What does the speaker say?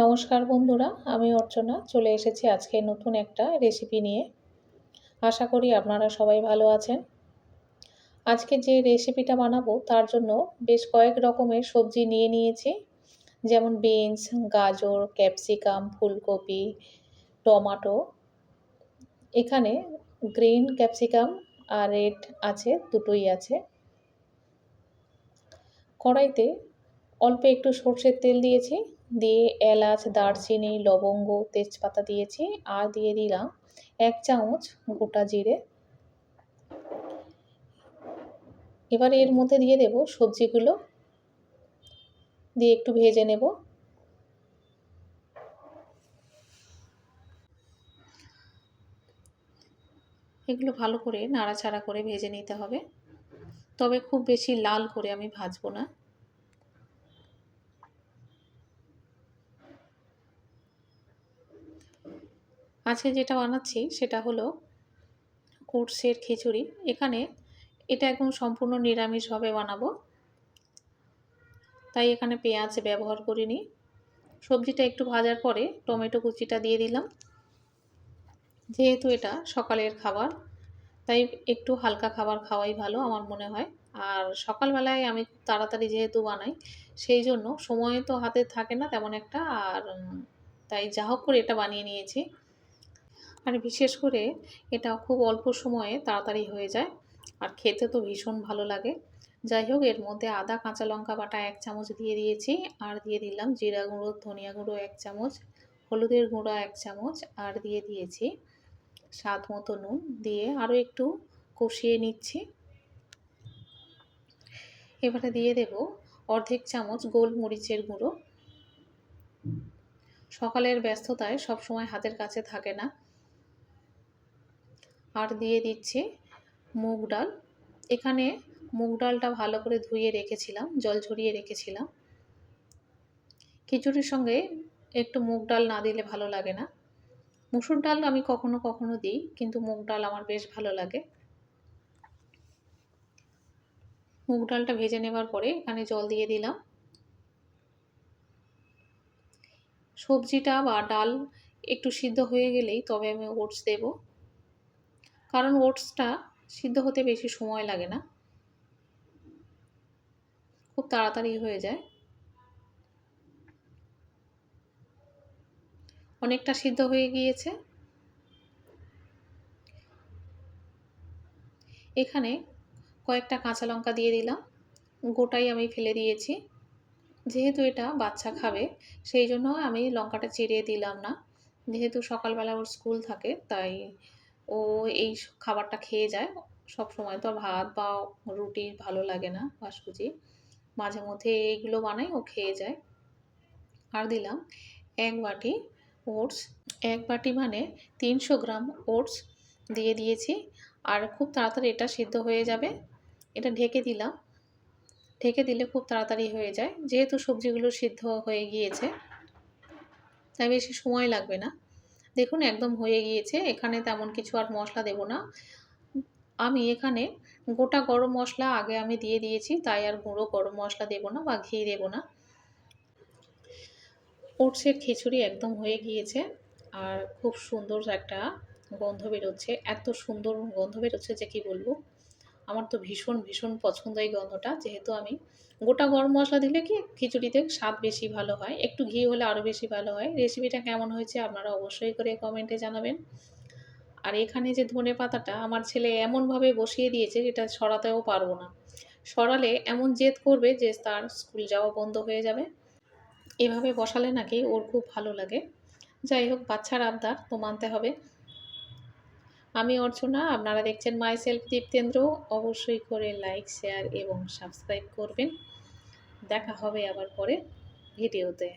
নমস্কার বন্ধুরা, আমি অর্চনা চলে এসেছি আজকে নতুন একটা রেসিপি নিয়ে। আশা করি আপনারা সবাই ভালো আছেন। আজকে যে রেসিপিটা বানাবো তার জন্য বেশ কয়েক রকমের সবজি নিয়ে নিয়েছি। যেমন বিনস, গাজর, ক্যাপসিকাম, ফুলকপি, টমাটো। এখানে গ্রিন ক্যাপসিকাম আর রেড আছে, দুটোই আছে। কড়াইতে অল্প একটু সর্ষের তেল দিয়েছি, দিয়ে এলাচ, দারচিনি, লবঙ্গ, তেজপাতা দিয়েছি আর দিয়ে দিলাম 1 চামচ গোটা জিরে। এবার এর মধ্যে দিয়ে দেব সবজিগুলো, দিয়ে একটু ভেজে নেব। এগুলো ভালো করে নাড়াচাড়া করে ভেজে নিতে হবে, তবে খুব বেশি লাল করে আমি ভাজবো না। আজকে যেটা বানাচ্ছি সেটা হলো ওটসের খিচুড়ি। এটা একদম সম্পূর্ণ নিরামিষভাবে বানাবো, তাই এখানে পেঁয়াজ ব্যবহার করিনি। সবজিটা একটু ভাজার পরে টমেটো কুচিটা দিয়ে দিলাম। যেহেতু এটা সকালের খাবার, তাই একটু হালকা খাবার খাওয়াই ভালো আমার মনে হয়। আর সকালবেলায় আমি তাড়াতাড়ি যেহেতু বানাই, সেই জন্য সময় তো হাতে থাকে না তেমন একটা। আর তাই যা হোক করে এটা বানিয়ে নিয়েছি। আর বিশেষ করে এটা খুব অল্প সময়ে তাড়াতাড়ি হয়ে যায়, আর খেতে তো ভীষণ ভালো লাগে। যাই হোক, এর মধ্যে আদা কাঁচা লঙ্কা বাটা 1 চামচ দিয়ে দিয়েছি, আর দিয়ে দিলাম জিরা গুঁড়ো, ধনিয়া গুঁড়ো 1 চামচ, হলুদের গুঁড়ো 1 চামচ, আর দিয়ে দিয়েছি স্বাদ মতো নুন। দিয়ে আরও একটু কষিয়ে নিচ্ছি। এবারে দিয়ে দেব অর্ধেক চামচ গোলমরিচের গুঁড়ো। সকালের ব্যস্ততায় সবসময় হাতের কাছে থাকে না। আর দিয়ে দিচ্ছি মুগ ডাল। এখানে মুগ ডালটা ভালো করে ধুয়ে রেখেছিলাম, জল ঝরিয়ে রেখেছিলাম। খিচুড়ির সঙ্গে একটু মুগ ডাল না দিলে ভালো লাগে না। মুসুর ডাল আমি কখনো কখনো দিই, কিন্তু মুগ ডাল আমার বেশ ভালো লাগে। মুগ ডালটা ভেজে নেবার পরে এখানে জল দিয়ে দিলাম। সবজিটা বা ডাল একটু সিদ্ধ হয়ে গেলেই তবে আমি ওটস দেব, কারণ ওটসটা সিদ্ধ হতে বেশি সময় লাগে না, খুব তাড়াতাড়ি হয়ে যায়। অনেকটা সিদ্ধ হয়ে গিয়েছে। এখানে কয়েকটা কাঁচা লঙ্কা দিয়ে দিলাম, গোটাই আমি ফেলে দিয়েছি। যেহেতু এটা বাচ্চা খাবে, সেই জন্য আমি লঙ্কাটা চিড়ে দিলাম না। যেহেতু সকালবেলা ওর স্কুল থাকে, তাই ও এই খাবারটা খেয়ে যায়। সবসময় তো ভাত বা রুটি ভালো লাগে না বা সুজি, মাঝে মধ্যে এইগুলো বানাই, ও খেয়ে যায়। আর দিলাম 1 বাটি ওটস। 1 বাটি মানে 300 গ্রাম ওটস দিয়ে দিয়েছি। আর খুব তাড়াতাড়ি এটা সিদ্ধ হয়ে যাবে। এটা ঢেকে দিলাম। ঢেকে দিলে খুব তাড়াতাড়ি হয়ে যায়, যেহেতু সবজিগুলো সিদ্ধ হয়ে গিয়েছে, তাই বেশি সময় লাগবে না। দেখুন একদম হয়ে গিয়েছে। এখানে তেমন কিছু আর মশলা দেব না। আমি এখানে গোটা গরম মশলা আগে আমি দিয়ে দিয়েছি, তাই আর গুঁড়ো গরম মশলা দেব না বা ঘি দেব না। ওটসের খিচুড়ি একদম হয়ে গিয়েছে, আর খুব সুন্দর একটা গন্ধ বেরোচ্ছে। এত সুন্দর গন্ধ বেরোচ্ছে যে কি বলবো। আমার তো ভীষণ ভীষণ পছন্দ এই গন্ধটা। যেহেতু আমি গোটা গরম মশলা দিলে কি খিচুড়িতে স্বাদ বেশি ভালো হয়, একটু ঘি হলে আরও বেশি ভালো হয়। রেসিপিটা কেমন হয়েছে আপনারা অবশ্যই করে কমেন্টে জানাবেন। আর এখানে যে ধনেপাতাটা আমার ছেলে এমনভাবে বসিয়ে দিয়েছে, যেটা সরাতেও পারবো না। সরালে এমন জেদ করবে যে তার স্কুল যাওয়া বন্ধ হয়ে যাবে। এভাবে বসালে নাকি ওর খুব ভালো লাগে। যাই হোক, বাচ্চার আবদার তো মানতে হবে। আমি অর্চনা, আপনারা দেখছেন মাই সেলফ দীপ্তেন্দ্র। অবশ্যই করে লাইক, শেয়ার এবং সাবস্ক্রাইব করবেন। দেখা হবে আবার পরে ভিডিওতে।